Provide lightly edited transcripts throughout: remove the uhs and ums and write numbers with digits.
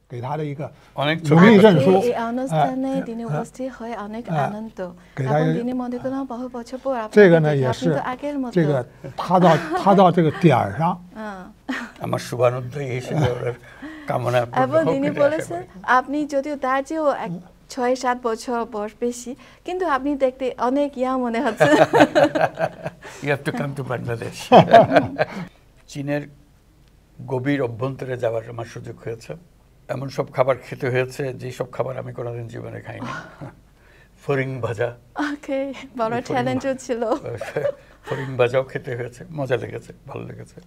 给他的一个অনেক荣誉证书。 এই অনুষ্ঠানে তিনি উপস্থিত হয়ে অনেক আনন্দ এবং তিনি মনে করেন বহু বছর পর 这个呢也 আপনি 是 তো আগের মতো 这个他到这个点儿上， আমার শুভানুধ্যায়ী হিসেবে ওনার কামনা এবং তিনি বলেছেন আপনি যদিও তার চেয়েও 6-7 বছর বয়স বেশি কিন্তু আপনি দেখতে অনেক ইয়া মনে হচ্ছে। You have to come to Bangladesh. চীনের গভীর অভ্যন্তরে যাওয়ার আমার সুযোগ হয়েছে। এমন সব খাবার খেতে হয়েছে যে সব খাবার আমি কোনোদিন জীবনে খাইনি। ফরিং ভাজা, ওকে, বড় চ্যালেঞ্জও ছিল। ফরিং ভাজাও খেতে হয়েছে, মজা লেগেছে, ভালো লেগেছে।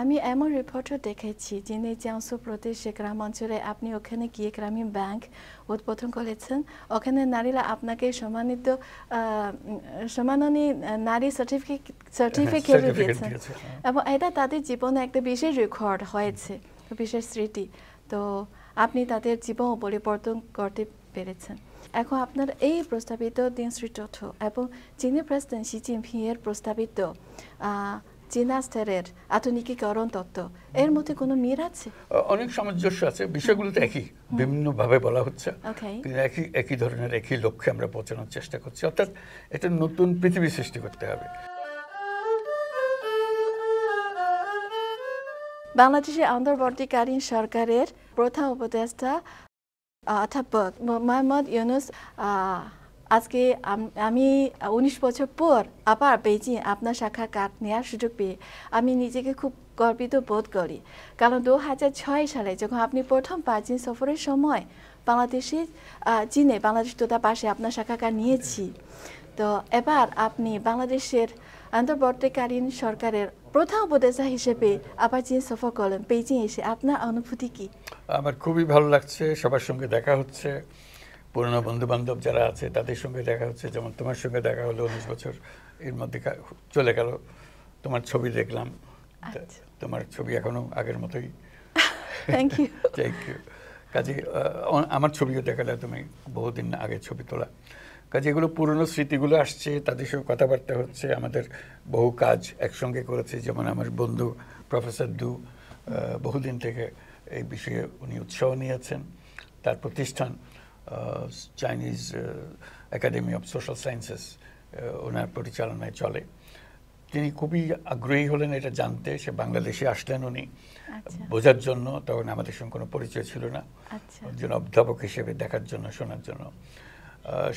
আমি এমন রিপোর্টও দেখেছি যিনি জিয়াংসু প্রদেশে গ্রাম অঞ্চলে আপনি ওখানে গিয়ে গ্রামীণ ব্যাংক উদ্বোধন করেছেন, ওখানে নারীরা আপনাকে সম্মাননী নারী সার্টিফিকেট দিয়েছেন এবং এটা তাদের জীবনে একটা বিশেষ রেকর্ড হয়েছে, বিশেষ স্মৃতি। তো আপনি তাদের জীবন পরিবর্তন করতে পেরেছেন। এখন আপনার এই প্রস্তাবিত 3.4 এবং চীনের প্রেসিডেন্ট শি জিনপিং এর প্রস্তাবিত চীনা স্তরের আধুনিকীকরণ তত্ত্ব এর মধ্যে কোনো মিল আছে? অনেক সামঞ্জস্য আছে, বিষয়গুলো তো একই, বিভিন্নভাবে বলা হচ্ছে, কিন্তু একই ধরনের একই লক্ষ্যে আমরা পৌঁছানোর চেষ্টা করছি, অর্থাৎ একটা নতুন পৃথিবী সৃষ্টি করতে হবে। বাংলাদেশের অন্তর্বর্তীকালীন সরকারের প্রধান উপদেষ্টা অধ্যাপক মোহাম্মদ ইউনূস আজকে আমি 19 বছর পর আবার বেইজিং আপনার সাক্ষাৎকার নেওয়ার সুযোগ পেয়ে আমি নিজেকে খুব গর্বিত বোধ করি, কারণ 2006 সালে যখন আপনি প্রথম চীন সফরের সময় চীনে বাংলাদেশ দূতাবাসে আপনার সাক্ষাৎকার নিয়েছি। তো এবার আপনি বাংলাদেশের অন্তর্বর্তীকালীন সরকারের প্রধান উপদেষ্টা হিসেবে আবার চীন সফর করলেন, বেইজিং এসে আপনার অনুভূতি কি? আমার খুবই ভালো লাগছে, সবার সঙ্গে দেখা হচ্ছে, পুরনো বন্ধু বান্ধব যারা আছে তাদের সঙ্গে দেখা হচ্ছে, যেমন তোমার সঙ্গে দেখা হলো 19 বছর এর মধ্যে চলে গেল, তোমার ছবি দেখলাম, তোমার ছবি এখনো আগের মতোই। Thank you. Thank you. কাজে আমার ছবিও দেখালে, তুমি বহুদিন আগে ছবি তোলা, কাজে এগুলো পুরনো স্মৃতিগুলো আসছে, তাদের সঙ্গে কথাবার্তা হচ্ছে, আমাদের বহু কাজ একসঙ্গে করেছে, যেমন আমার বন্ধু প্রফেসর দু বহুদিন থেকে এই বিষয়ে উনি উৎসাহ নিয়েছেন, তার প্রতিষ্ঠান Chinese academy of social sciences ওনার পরিচালনায় চলে। তিনি খুবই আগ্রহী হলেন এটা জানতে, সে বাংলাদেশে আসলেন উনি বোঝার জন্য, তখন আমাদের সঙ্গে কোনো পরিচয় ছিল না, একজন অধ্যাপক হিসেবে দেখার জন্য, শোনার জন্য।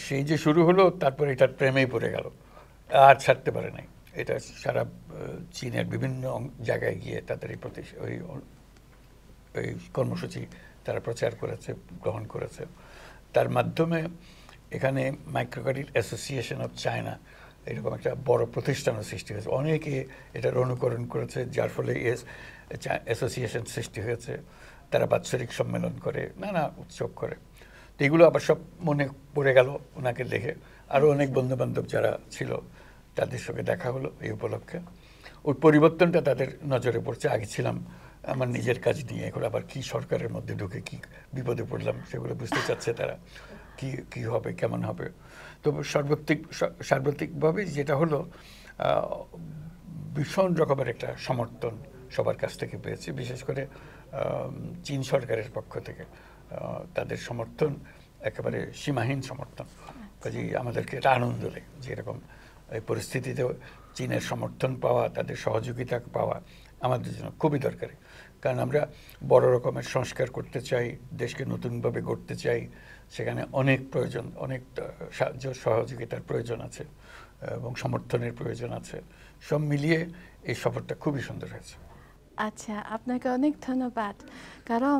সেই যে শুরু হলো, তারপর এটার প্রেমেই পড়ে গেল, আর ছাড়তে পারে নাই। এটা সারা চীনের বিভিন্ন জায়গায় গিয়ে তাদের এই কর্মসূচি তারা প্রচার করেছে, গ্রহণ করেছে। তার মাধ্যমে এখানে micro credit association of China এরকম একটা বড় প্রতিষ্ঠানের সৃষ্টি হয়েছে, অনেকে এটার অনুকরণ করেছে, যার ফলে অ্যাসোসিয়েশন সৃষ্টি হয়েছে। তারা বাৎসরিক সম্মেলন করে, নানা উৎসব করে। তো এগুলো আবার সব মনে পড়ে গেল ওনাকে দেখে। আরও অনেক বন্ধুবান্ধব যারা ছিল তাদের সঙ্গে দেখা হলো এই উপলক্ষে। ওর পরিবর্তনটা তাদের নজরে পড়ছে। আগে ছিলাম আমার নিজের কাজ নিয়ে, এখন আবার কি সরকারের মধ্যে ঢুকে কি বিপদে পড়লাম সেগুলো বুঝতে চাচ্ছে তারা, কি হবে, কেমন হবে। তো সার্বত্রিকভাবে যেটা হলো, ভীষণ রকমের একটা সমর্থন সবার কাছ থেকে পেয়েছি, বিশেষ করে চীন সরকারের পক্ষ থেকে তাদের সমর্থন একেবারে সীমাহীন সমর্থন। কাজেই আমাদেরকে এটা আনন্দ দেয় যে এরকম এই পরিস্থিতিতে চীনের সমর্থন পাওয়া, তাদের সহযোগিতা পাওয়া আমাদের জন্য খুবই দরকারি। কারণ আমরা বড় রকমের সংস্কার করতে চাই, দেশকে নতুনভাবে গড়তে চাই, সেখানে অনেক প্রয়োজন, অনেক সাহায্য সহযোগিতার প্রয়োজন আছে এবং সমর্থনের প্রয়োজন আছে। সব মিলিয়ে এই সফরটা খুবই সুন্দর হয়েছে। আচ্ছা, আপনাকে অনেক ধন্যবাদ, কারণ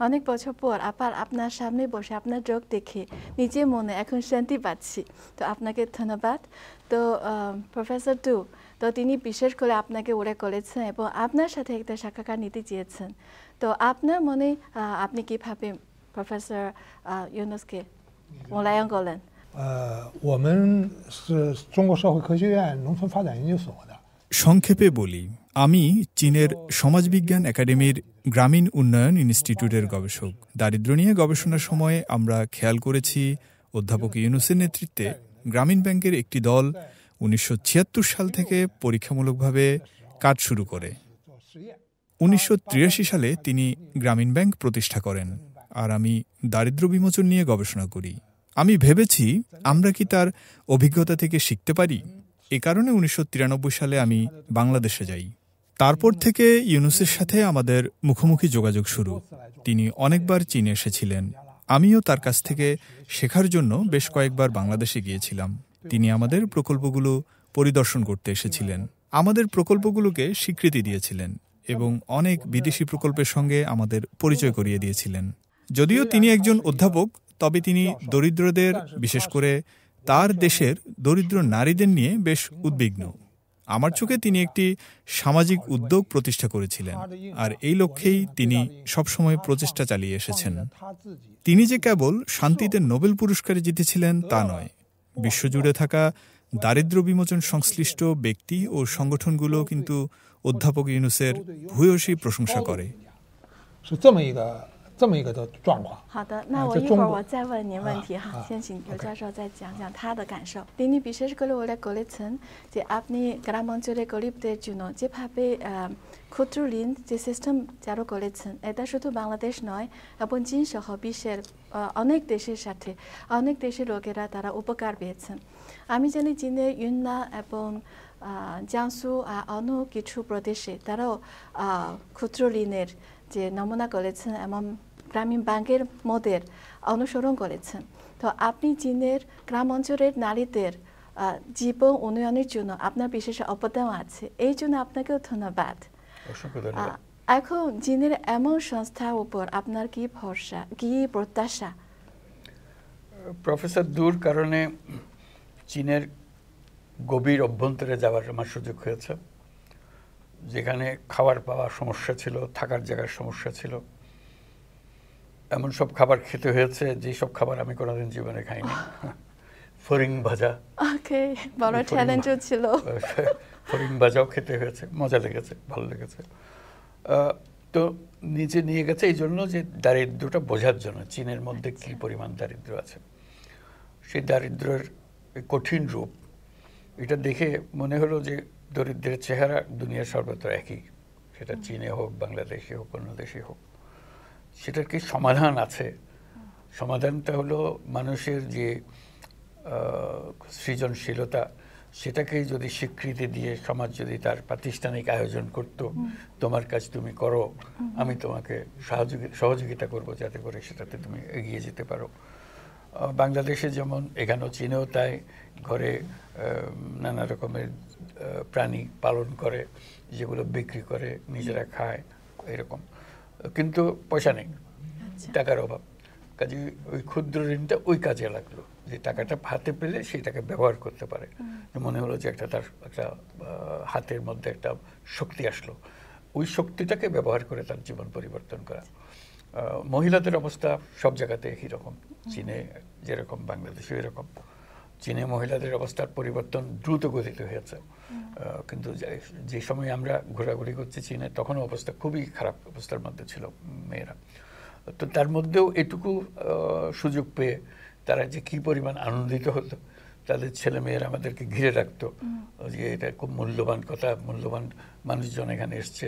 অনেক বছর পর আবার আপনার সামনে বসে আপনার চোখ দেখে নিজের মনে এখন শান্তি পাচ্ছি। তো আপনাকে ধন্যবাদ। তো প্রফেসর দু, তো তিনি বিশেষ করে আপনাকে উল্লেখ করেছেন এবং আপনার সাথে একটা সাক্ষাৎকার নিতে চেয়েছেন। তো আপনার মনে আপনি কিভাবে প্রফেসর ইউনুসকে মূল্যায়ন করলেন?我们是中国社会科学院农村发展研究所的。 সংক্ষেপে বলি, আমি চীনের সমাজবিজ্ঞান একাডেমির গ্রামীণ উন্নয়ন ইনস্টিটিউটের গবেষক। দারিদ্র্য নিয়ে গবেষণার সময় আমরা খেয়াল করেছি অধ্যাপক ইউনুসের নেতৃত্বে গ্রামীণ ব্যাংকের একটি দল 1976 সাল থেকে পরীক্ষামূলকভাবে কাজ শুরু করে। 1983 সালে তিনি গ্রামীণ ব্যাংক প্রতিষ্ঠা করেন, আর আমি দারিদ্র বিমোচন নিয়ে গবেষণা করি। আমি ভেবেছি আমরা কি তার অভিজ্ঞতা থেকে শিখতে পারি। এ কারণে 1993 সালে আমি বাংলাদেশে যাই। তারপর থেকে ইউনুসের সাথে আমাদের মুখোমুখি যোগাযোগ শুরু। তিনি অনেকবার চীনে এসেছিলেন। আমিও তার কাছ থেকে শেখার জন্য বেশ কয়েকবার বাংলাদেশে গিয়েছিলাম। তিনি আমাদের প্রকল্পগুলো পরিদর্শন করতে এসেছিলেন, আমাদের প্রকল্পগুলোকে স্বীকৃতি দিয়েছিলেন এবং অনেক বিদেশি প্রকল্পের সঙ্গে আমাদের পরিচয় করিয়ে দিয়েছিলেন। যদিও তিনি একজন অধ্যাপক, তবে তিনি দরিদ্রদের, বিশেষ করে তার দেশের দরিদ্র নারীদের নিয়ে বেশ উদ্বিগ্ন। আমার চোখে তিনি একটি সামাজিক উদ্যোগ প্রতিষ্ঠা করেছিলেন, আর এই লক্ষ্যেই তিনি সবসময় প্রচেষ্টা চালিয়ে এসেছেন। তিনি যে কেবল শান্তিতে নোবেল পুরস্কারে জিতেছিলেন তা নয়, বিশ্বজুড়ে থাকা দারিদ্র বিমোচন সংশ্লিষ্ট ব্যক্তি ও সংগঠনগুলো কিন্তু অধ্যাপক ইউনুসের ভূয়সী প্রশংসা করে। 这么一个的状况。好的，那我一会儿我再问您问题哈，先请刘教授再讲讲他的感受。তিনি বিশেষ করে উল্লেখ করেছেন যে আপনি গ্রাম অঞ্চলে গরিবদের জন্য যেভাবে ক্ষুদ্র ঋণ যে সিস্টেম চালু করেছেন, এটা শুধু বাংলাদেশ নয় এবং চীন সহ বিশ্বের অনেক দেশের সাথে অনেক দেশের লোকেরা তারা উপকার পেয়েছেন। আমি জানি চীনের ইউননান এবং জিয়াংসু অন্য কিছু প্রদেশে তারাও ক্ষুদ্র ঋণের যে নমুনা করেছেন এবং গ্রামীণ ব্যাংকের মডেল অনুসরণ করেছেন। তো আপনি চীনের গ্রাম অঞ্চলের নারীদের জীবন উন্নয়নের জন্য আপনার বিশেষ অবদান আছে, এই জন্য আপনাকেও ধন্যবাদ। এখন চীনের এমন সংস্থার উপর আপনার কি ভরসা, কি প্রত্যাশা? প্রফেসর দূর কারণে চীনের গভীর অভ্যন্তরে যাওয়ার আমার সুযোগ হয়েছে, যেখানে খাবার পাওয়ার সমস্যা ছিল, থাকার জায়গার সমস্যা ছিল। এমন সব খাবার খেতে হয়েছে যেসব খাবার আমি কোনোদিন জীবনে খাইনি। ফরিং ভাজা, ওকে, বড় চ্যালেঞ্জও ছিল। ফরিং ভাজাও খেতে হয়েছে, মজা লেগেছে, ভালো লেগেছে। তো নিচে নিয়ে গেছে এই জন্য যে দারিদ্রটা বোঝার জন্য চীনের মধ্যে কি পরিমাণ দারিদ্র আছে, সেই দারিদ্রের কঠিন রূপ এটা দেখে মনে হলো যে দরিদ্রের চেহারা দুনিয়ার সর্বত্র একই, সেটা চীনে হোক, বাংলাদেশে হোক, অন্য দেশে হোক। সেটার কি সমাধান আছে? সমাধানটা হলো মানুষের যে সৃজনশীলতা, সেটাকেই যদি স্বীকৃতি দিয়ে সমাজ যদি তার প্রাতিষ্ঠানিক আয়োজন করত, তোমার কাজ তুমি করো, আমি তোমাকে সহযোগিতা করব যাতে করে সেটাতে তুমি এগিয়ে যেতে পারো। বাংলাদেশে যেমন, এখানেও চীনেও তাই, ঘরে নানা রকমের প্রাণী পালন করে, যেগুলো বিক্রি করে, নিজেরা খায়, এরকম। কিন্তু পয়সা নেই, টাকার অভাব। কাজে ওই ক্ষুদ্র ঋণটা ওই কাজে লাগলো, যে টাকাটা হাতে পেলে সেইটাকে ব্যবহার করতে পারে। মনে হলো যে তার একটা হাতের মধ্যে একটা শক্তি আসলো, ওই শক্তিটাকে ব্যবহার করে তার জীবন পরিবর্তন করা। মহিলাদের অবস্থা সব জায়গাতে একই রকম, চীনে যেরকম বাংলাদেশে এরকম। চীনে মহিলাদের অবস্থার পরিবর্তন দ্রুত গতিতে হয়েছে, কিন্তু যে সময় আমরা ঘোরাঘুরি করছি চীনে, তখনও অবস্থা খুবই খারাপ অবস্থার মধ্যে ছিল মেয়েরা। তো তার মধ্যেও এটুকু সুযোগ পেয়ে তারা যে কি পরিমাণ আনন্দিত হতো, তাদের ছেলে মেয়েরা আমাদেরকে ঘিরে রাখতো, যে এটা খুব মূল্যবান কথা, মূল্যবান মানুষজন এখানে এসছে,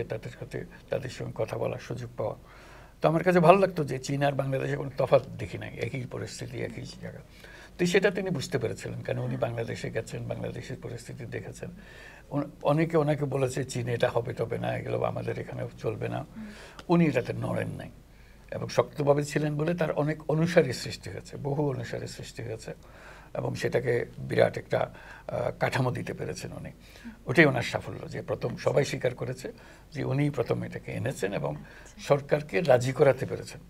তাদের সঙ্গে কথা বলার সুযোগ পাওয়া। তো আমার কাছে ভালো লাগতো যে চীন আর বাংলাদেশে কোনো তফাৎ দেখি নাই, একই পরিস্থিতি, একই জায়গা। তো সেটা তিনি বুঝতে পেরেছিলেন, কারণ উনি বাংলাদেশে গেছেন, বাংলাদেশের পরিস্থিতি দেখেছেন। অনেকে ওনাকে বলেছে চীনে এটা হবে তবে না, এগুলো আমাদের এখানে চলবে না। উনি এটাতে নড়েন নাই এবং শক্তভাবে ছিলেন বলে তার অনেক অনুসারী সৃষ্টি হয়েছে, বহু অনুসারী সৃষ্টি হয়েছে, এবং সেটাকে বিরাট একটা কাঠামো দিতে পেরেছেন উনি। ওটাই ওনার সাফল্য, যে প্রথম সবাই স্বীকার করেছে যে উনি প্রথম এটাকে এনেছেন এবং সরকারকে রাজি করাতে পেরেছেন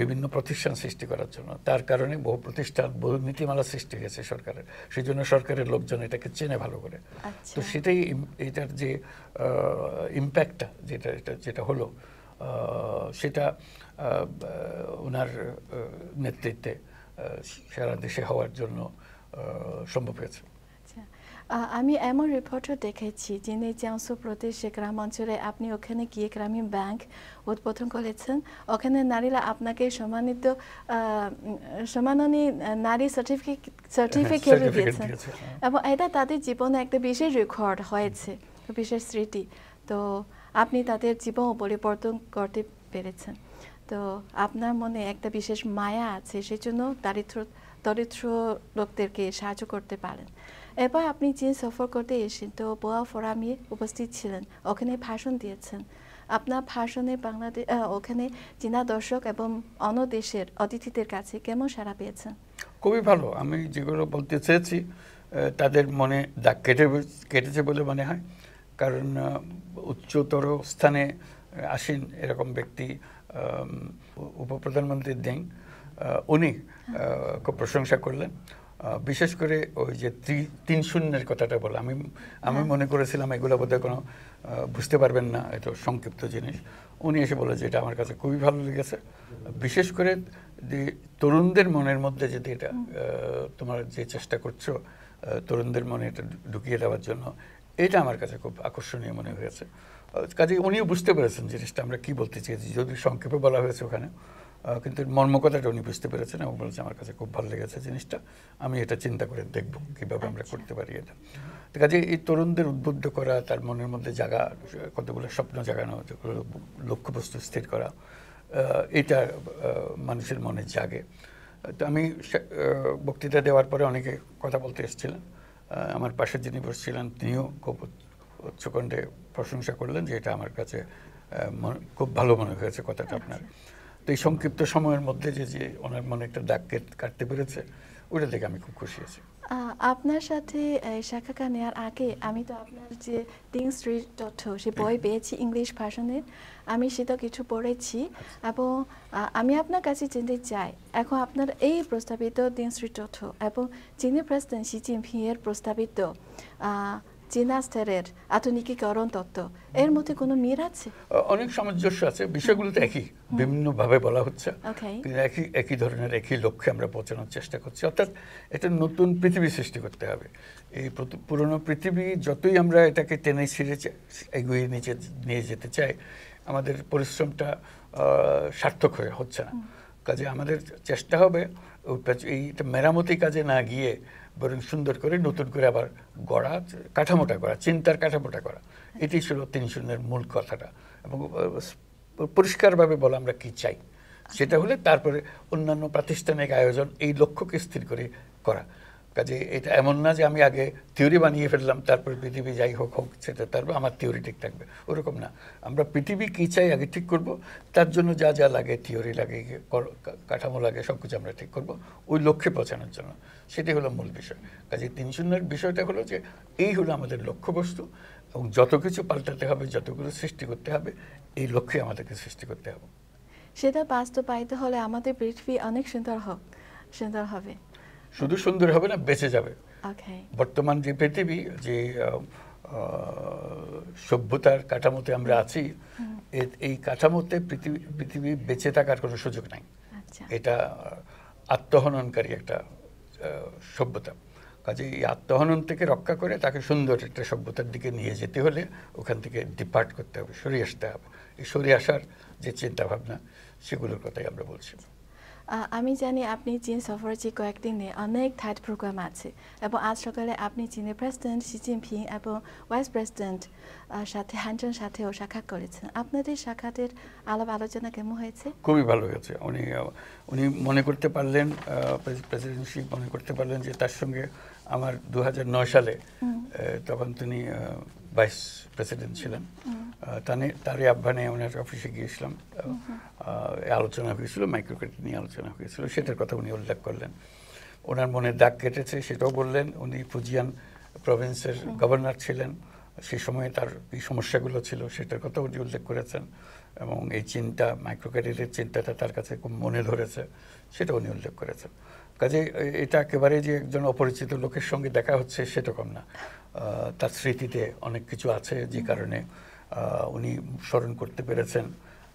বিভিন্ন প্রতিষ্ঠান সৃষ্টি করার জন্য। তার কারণে বহু প্রতিষ্ঠান, বহু নীতিমালা সৃষ্টি হয়েছে সরকারের, সেই জন্য সরকারের লোকজন এটাকে চেনে ভালো করে। তো সেটাই এটার যে ইম্প্যাক্টটা যেটা হলো, সেটা ওনার নেতৃত্বে সারা দেশে হওয়ার জন্য সম্ভব হয়েছে। আমি এমন রিপোর্টও দেখেছি, যিনি জিয়াংসু প্রদেশে গ্রাম অঞ্চলে আপনি ওখানে গিয়ে গ্রামীণ ব্যাংক উদ্বোধন করেছেন। ওখানে নারীরা আপনাকে সম্মাননী নারী সার্টিফিকেট দিয়েছেন, এবং এটা তাদের জীবনে একটা বিশেষ রেকর্ড হয়েছে, বিশেষ স্মৃতি। তো আপনি তাদের জীবন পরিবর্তন করতে পেরেছেন। তো আপনার মনে একটা বিশেষ মায়া আছে, সেই জন্য দরিদ্র লোকদেরকে সাহায্য করতে পারেন। এবার আপনি চীন সফর করতে এসেছেন, তো বোয়া ফোরামে উপস্থিত ছিলেন, ওখানে ভাষণ দিয়েছেন। আপনার ভাষণে ওখানে চীনা দর্শক এবং অন্য দেশের অতিথিদের কাছে কেমন সাড়া পেয়েছেন? খুবই ভালো। আমি যেগুলো বলতে চেয়েছি তাদের মনে দাগ কেটেছে বলে মনে হয়, কারণ উচ্চতর স্থানে আসেন এরকম ব্যক্তি, উপপ্রধানমন্ত্রী দেং, উনি খুব প্রশংসা করলেন। বিশেষ করে ওই যে 3-0 কথাটা বলা, আমি মনে করেছিলাম এগুলো বোধহয় কোনো বুঝতে পারবেন না, এত সংক্ষিপ্ত জিনিস। উনি এসে বলে যে এটা আমার কাছে খুবই ভালো লেগেছে। বিশেষ করে যে তরুণদের মনের মধ্যে যদি এটা তোমার যে চেষ্টা করছো তরুণদের মনে এটা ঢুকিয়ে দেওয়ার জন্য, এটা আমার কাছে খুব আকর্ষণীয় মনে হয়েছে। কাজে উনিও বুঝতে পেরেছেন জিনিসটা আমরা কি বলতে চেয়েছি, যদি সংক্ষেপে বলা হয়েছে ওখানে, কিন্তু মর্মকথাটা উনি বুঝতে পেরেছেন এবং বলেছেন আমার কাছে খুব ভালো লেগেছে জিনিসটা, আমি এটা চিন্তা করে দেখব কীভাবে আমরা করতে পারি এটা। তো কাজে এই তরুণদের উদ্বুদ্ধ করা, তার মনের মধ্যে জাগা কতগুলো স্বপ্ন জাগানো, লক্ষ্যবস্তু স্থির করা, এটা মানুষের মনে জাগে। তো আমি বক্তৃতা দেওয়ার পরে অনেকে কথা বলতে এসেছিলেন, আমার পাশে যিনি বসছিলেন তিনিও খুব উচ্চকণ্ঠে প্রশংসা করলেন যে এটা আমার কাছে খুব ভালো মনে হয়েছে কথাটা আপনার। তো এই সংক্ষিপ্ত সময়ের মধ্যে যে ওনার মনে একটা দাগ কাটতে পেরেছে, ওইটা দেখে আমি খুব খুশি আছি। আপনার সাথে সাক্ষাৎকার নেওয়ার আগে আমি তো আপনার যে তিন স্ত্রী তথ্য সে বই পেয়েছি ইংলিশ ভাষণে, আমি সেটা কিছু পড়েছি এবং আমি আপনার কাছে জানতে চাই, এখন আপনার এই প্রস্তাবিত তিন স্ত্রী তথ্য এবং চীনের প্রেসিডেন্ট শি জিনপিং এর প্রস্তাবিত চীনা স্তরের আধুনিকীকরণ তত্ত্ব, এর মধ্যে কোনো মিল আছে? অনেক সামঞ্জস্য আছে, বিষয়গুলো তো একই, বিভিন্নভাবে বলা হচ্ছে, কিন্তু একই ধরনের একই লক্ষ্যে আমরা পৌঁছানোর চেষ্টা করছি। অর্থাৎ একটা নতুন পৃথিবী সৃষ্টি করতে হবে। এই পুরনো পৃথিবী যতই আমরা এটাকে টেনে ছিঁড়ে এগিয়ে নিয়ে যেতে চাই, আমাদের পরিশ্রমটা সার্থক হচ্ছে না। কাজে আমাদের চেষ্টা হবে এইটা মেরামতি কাজে না গিয়ে বরং সুন্দর করে নতুন করে আবার গড়া, কাঠামোটা করা, চিন্তার কাঠামোটা করা, এটি ছিল 3-0 মূল কথাটা। এবং পরিষ্কারভাবে বলা আমরা কি চাই, সেটা হলে তারপরে অন্যান্য প্রাতিষ্ঠানিক আয়োজন এই লক্ষ্যকে স্থির করে করা। কাজে এটা এমন না যে আমি আগে থিওরি বানিয়ে ফেললাম, তারপরে পৃথিবী যাই হোক সেটা তারপর আমার থিওরি ঠিক থাকবে, ওরকম না। আমরা পৃথিবী কী চাই আগে ঠিক করব, তার জন্য যা যা লাগে, থিওরি লাগে, কাঠামো লাগে, সব কিছু আমরা ঠিক করব ওই লক্ষ্যে পৌঁছানোর জন্য। সেটাই হলো মূল বিষয়। কাজে 3-0 বিষয়টা হলো যে এই হলো আমাদের লক্ষ্যবস্তু, এবং যত কিছু পাল্টাতে হবে, যতগুলো সৃষ্টি করতে হবে, এই লক্ষ্যে আমাদেরকে সৃষ্টি করতে হবে। সেটা বাস্তবায়িত হলে আমাদের পৃথিবী অনেক সুন্দর হবে। শুধু সুন্দর হবে না, বেঁচে যাবে। বর্তমান যে পৃথিবী, যে সভ্যতার কাঠামোতে আমরা আছি, এই কাঠামোতে পৃথিবী বেঁচে থাকার কোনো সুযোগ নাই। এটা আত্মহননকারী একটা সভ্যতা। কাজে এই আত্মহনন থেকে রক্ষা করে তাকে সুন্দর একটা সভ্যতার দিকে নিয়ে যেতে হলে ওখান থেকে ডিপার্ট করতে হবে, সরিয়ে আসতে হবে। এই সরিয়ে আসার যে চিন্তাভাবনা, সেগুলোর কথাই আমরা বলছি। আমি জানি আপনি চীন সফরে যে কয়েকদিনে অনেক থাইড প্রোগ্রাম আছে, এবং আজ সকালে আপনি চীনের প্রেসিডেন্ট শি জিনপিং এবং ভাইস প্রেসিডেন্ট সাথে হানচেন সাথেও সাক্ষাৎ করেছেন। আপনাদের সাক্ষাতের আলোচনা কেমন হয়েছে? খুবই ভালো হয়েছে। উনি মনে করতে পারলেন, প্রেসিডেন্ট শি মনে করতে পারলেন যে তার সঙ্গে আমার 2009 সালে, তখন তিনি ভাইস প্রেসিডেন্ট ছিলেন, তারই আহ্বানে ওনার অফিসে গিয়েছিলাম, আলোচনা হয়েছিল, মাইক্রো ক্রেডিট নিয়ে আলোচনা হয়েছিল, সেটার কথা উনি উল্লেখ করলেন। ওনার মনে দাগ কেটেছে সেটাও বললেন। উনি ফুজিয়ান প্রভিন্সের গভর্নর ছিলেন, সেই সময়ে তার এই সমস্যাগুলো ছিল সেটার কথা উনি উল্লেখ করেছেন, এবং এই চিন্তা, মাইক্রো ক্রেডিটের চিন্তাটা তার কাছে খুব মনে ধরেছে, সেটা উনি উল্লেখ করেছেন। কাজে এটা একেবারে যে একজন অপরিচিত লোকের সঙ্গে দেখা হচ্ছে সেরকম না, তার স্মৃতিতে অনেক কিছু আছে যে কারণে উনি স্মরণ করতে পেরেছেন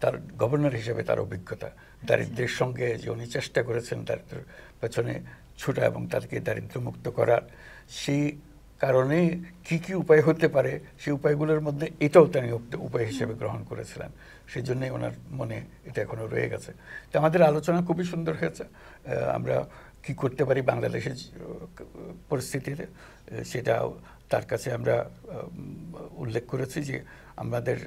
তার গভর্নর হিসেবে তার অভিজ্ঞতা, দারিদ্র্যের সঙ্গে যে উনি চেষ্টা করেছেন দারিদ্র্যের পেছনে ছুটা এবং তাদেরকে দারিদ্র্যমুক্ত করার, সেই কারণে কি কি উপায় হতে পারে, সেই উপায়গুলোর মধ্যে এটাও তিনি উপায় হিসেবে গ্রহণ করেছিলেন। সেই জন্যই ওনার মনে এটা এখনও রয়ে গেছে। তো আমাদের আলোচনা খুবই সুন্দর হয়েছে। আমরা কি করতে পারি বাংলাদেশের পরিস্থিতিতে, সেটাও তার কাছে আমরা উল্লেখ করেছি যে আমাদের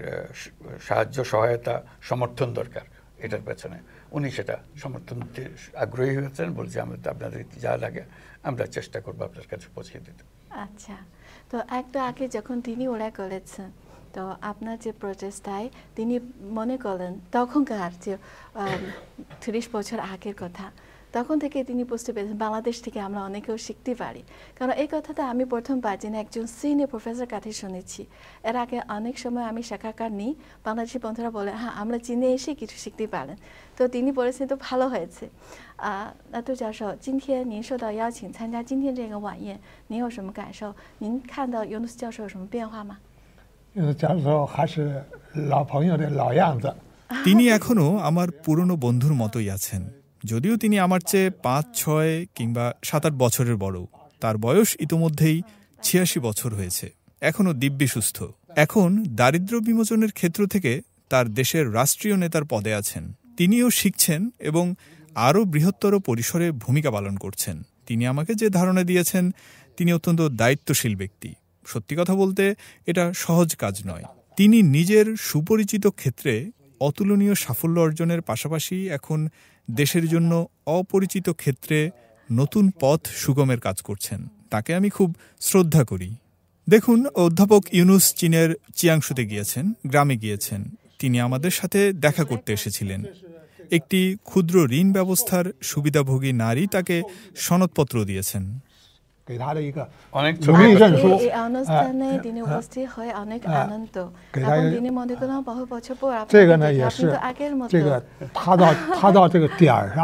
সাহায্য সহায়তা সমর্থন দরকার এটার পেছনে, উনি সেটা সমর্থন দিতে আগ্রহী হয়েছেন। বলছি আপনাদের যা লাগে আমরা চেষ্টা করবো আপনার কাছে পৌঁছে দিতে। আচ্ছা, তো একটু আগে যখন তিনি ওরা করেছেন, তো আপনার যে প্রচেষ্টায় তিনি মনে করলেন তখনকার যে 30 বছর আগের কথা, তখন থেকে তিনি বুঝতে পেরেছেন বাংলাদেশ থেকে আমরা অনেকেও শিখতে পারি। কারণ এই কথাটা আমি প্রথমবার যিনি একজন সিনিয়র প্রফেসর কাছে শুনেছি। এর আগে অনেক সময় আমি সাক্ষাৎকার নিই, বাংলাদেশি বন্ধুরা বলে হ্যাঁ আমরা চীনে এসে কিছু শিখতে পারেন। তো তিনি বলেছেন তো ভালো হয়েছে।那杜教授，今天您受到邀请参加今天这个晚宴，您有什么感受？您看到尤努斯教授有什么变化吗？尤努斯教授还是老朋友的老样子。তিনি এখনো আমার পুরনো বন্ধুর মতোই আছেন, যদিও তিনি আমার চেয়ে 5, 6 কিংবা 7-8 বছরের বড়। তার বয়স ইতোমধ্যেই 86 বছর হয়েছে, এখনো দিব্যি সুস্থ। এখন দারিদ্র্য বিমোচনের ক্ষেত্র থেকে তার দেশের রাষ্ট্রীয় নেতার পদে আছেন। তিনিও শিখছেন এবং আরও বৃহত্তর পরিসরে ভূমিকা পালন করছেন। তিনি আমাকে যে ধারণা দিয়েছেন, তিনি অত্যন্ত দায়িত্বশীল ব্যক্তি। সত্যি কথা বলতে এটা সহজ কাজ নয়। তিনি নিজের সুপরিচিত ক্ষেত্রে অতুলনীয় সাফল্য অর্জনের পাশাপাশি এখন দেশের জন্য অপরিচিত ক্ষেত্রে নতুন পথ সুগমের কাজ করছেন। তাকে আমি খুব শ্রদ্ধা করি। দেখুন, অধ্যাপক ইউনুস চীনের চিয়াংশুতে গিয়েছেন, গ্রামে গিয়েছেন। তিনি আমাদের সাথে দেখা করতে এসেছিলেন। একটি ক্ষুদ্র ঋণ ব্যবস্থার সুবিধাভোগী নারী তাকে সনদপত্র দিয়েছেন। অনেক এই অনুষ্ঠানে তিনি উপস্থিত হয়ে অনেক আনন্দ, এবং তিনি মনে করেন বহু বছর পর আপনি তো আগের মতো他到这个点上，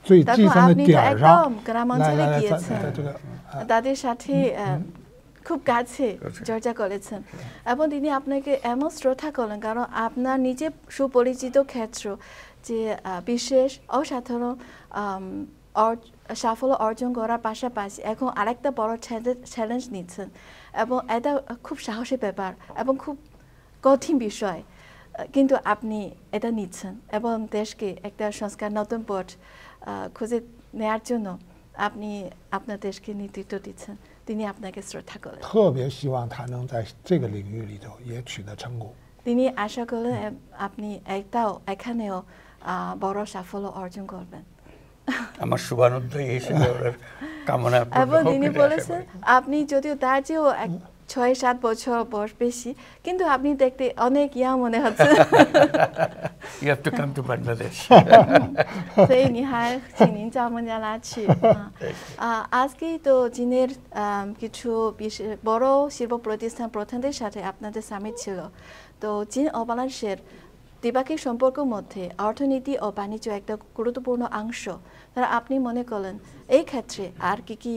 最基层的点上， গ্রামাঞ্চলে গিয়েছেন, তাদের সাথে খুব কাছে চর্চা করেছেন, এবং তিনি আপনাকে এমন শ্রদ্ধা করলেন কারণ আপনার নিজে সুপরিচিত ক্ষেত্র যে বিশেষ অসাধারণ সাফল্য অর্জন করার পাশাপাশি এখন আরেকটা বড় চ্যালেঞ্জ নিচ্ছেন, এবং এটা খুব সাহসী ব্যাপার এবং খুব কঠিন বিষয়, কিন্তু আপনি এটা নিচ্ছেন এবং দেশকে একটা সংস্কার নতুন পথ খুঁজে নেওয়ার জন্য আপনি আপনার দেশকে নেতৃত্ব দিচ্ছেন। তিনি আপনাকে শ্রদ্ধা করেন।特别希望他能在这个领域里头也取得成功。তিনি আশা করলেন আপনি এখানেও বড় সাফল্য অর্জন করবেন। আমার শুভানুধ্যায়ী হিসেবে কামনা। এবং তিনি বলেছেন আপনি যদিও তার চেয়েও 6-7 বছর বয়স বেশি, কিন্তু আপনি দেখতে অনেক ইয়াং মনে হচ্ছে। You have to come to Bangladesh. 所以你还请您叫孟加拉去。আজকে তো চীনের কিছু বড় শিল্প প্রতিষ্ঠান প্রধানদের সাথে আপনাদের সামিট ছিল। তো চীন ও বাংলাদেশের দ্বিপাক্ষিক সম্পর্কের মধ্যে অর্থনীতি ও বাণিজ্য একটা গুরুত্বপূর্ণ অংশ। তারা আপনি মনে করলেন এই ক্ষেত্রে আর কি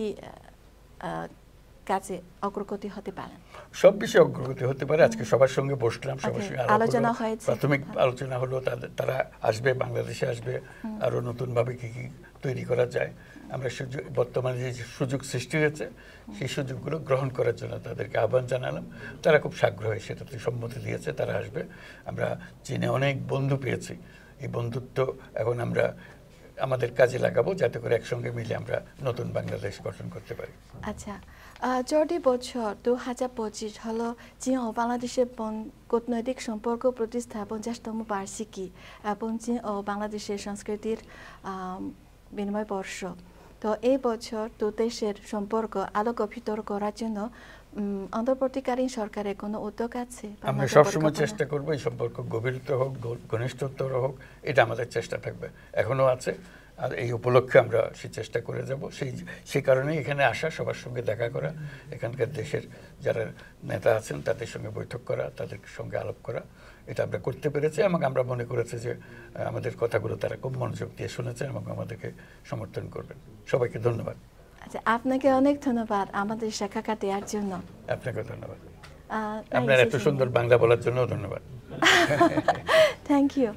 কাজে অগ্রগতি হতে পারে? সব বিষয়ে অগ্রগতি হতে পারে। আজকে সবার সঙ্গে বসলাম, সবার সঙ্গে আলোচনা হয়েছে, প্রাথমিক আলোচনা হলো। তারা আসবে, বাংলাদেশে আসবে, আরও নতুনভাবে কি কি তৈরি করা যায়। আমরা বর্তমানে যে সুযোগ সৃষ্টি হয়েছে সেই সুযোগগুলো গ্রহণ করার জন্য তাদেরকে আহ্বান জানালাম। তারা খুব সাগ্রহে সেটাতে সম্মতি দিয়েছে, তারা আসবে। আমরা চীনে অনেক বন্ধু পেয়েছি, এই বন্ধুত্ব এখন আমরা আমাদের কাজে লাগাবো যাতে করে একসঙ্গে মিলে আমরা নতুন বাংলাদেশ গঠন করতে পারি। আচ্ছা, 14 বছর 2025 হলো চীন ও বাংলাদেশের কূটনৈতিক সম্পর্ক প্রতিষ্ঠা 50তম বার্ষিকী এবং চীন ও বাংলাদেশের সংস্কৃতির বিনিময় বর্ষ। তো এই বছর দু দেশের সম্পর্ক আরো গভীর করার জন্য অন্তর্বর্তীকালীন সরকারের কোনো উদ্যোগ আছে? আমরা সবসময় চেষ্টা করবো এই সম্পর্ক গভীরতর হোক, ঘনিষ্ঠতর হোক, এটা আমাদের চেষ্টা থাকবে, এখনো আছে। আর এই উপলক্ষে আমরা সেই চেষ্টা করে যাব। সেই কারণেই এখানে আসা, সবার সঙ্গে দেখা করা, এখানকার দেশের যারা নেতা আছেন তাদের সঙ্গে বৈঠক করা, তাদের সঙ্গে আলাপ করা, এটা আমরা করতে পেরেছি। এবং আমরা মনে করেছি যে আমাদের কথাগুলো তারা খুব মনোযোগ দিয়ে শুনেছেন এবং আমাদেরকে সমর্থন করবেন। সবাইকে ধন্যবাদ। আচ্ছা, আপনাকে অনেক ধন্যবাদ আমাদের সাক্ষাৎকার দেওয়ার জন্য। আপনাকে ধন্যবাদ। আপনার এত সুন্দর বাংলা বলার জন্য ধন্যবাদ। Thank you.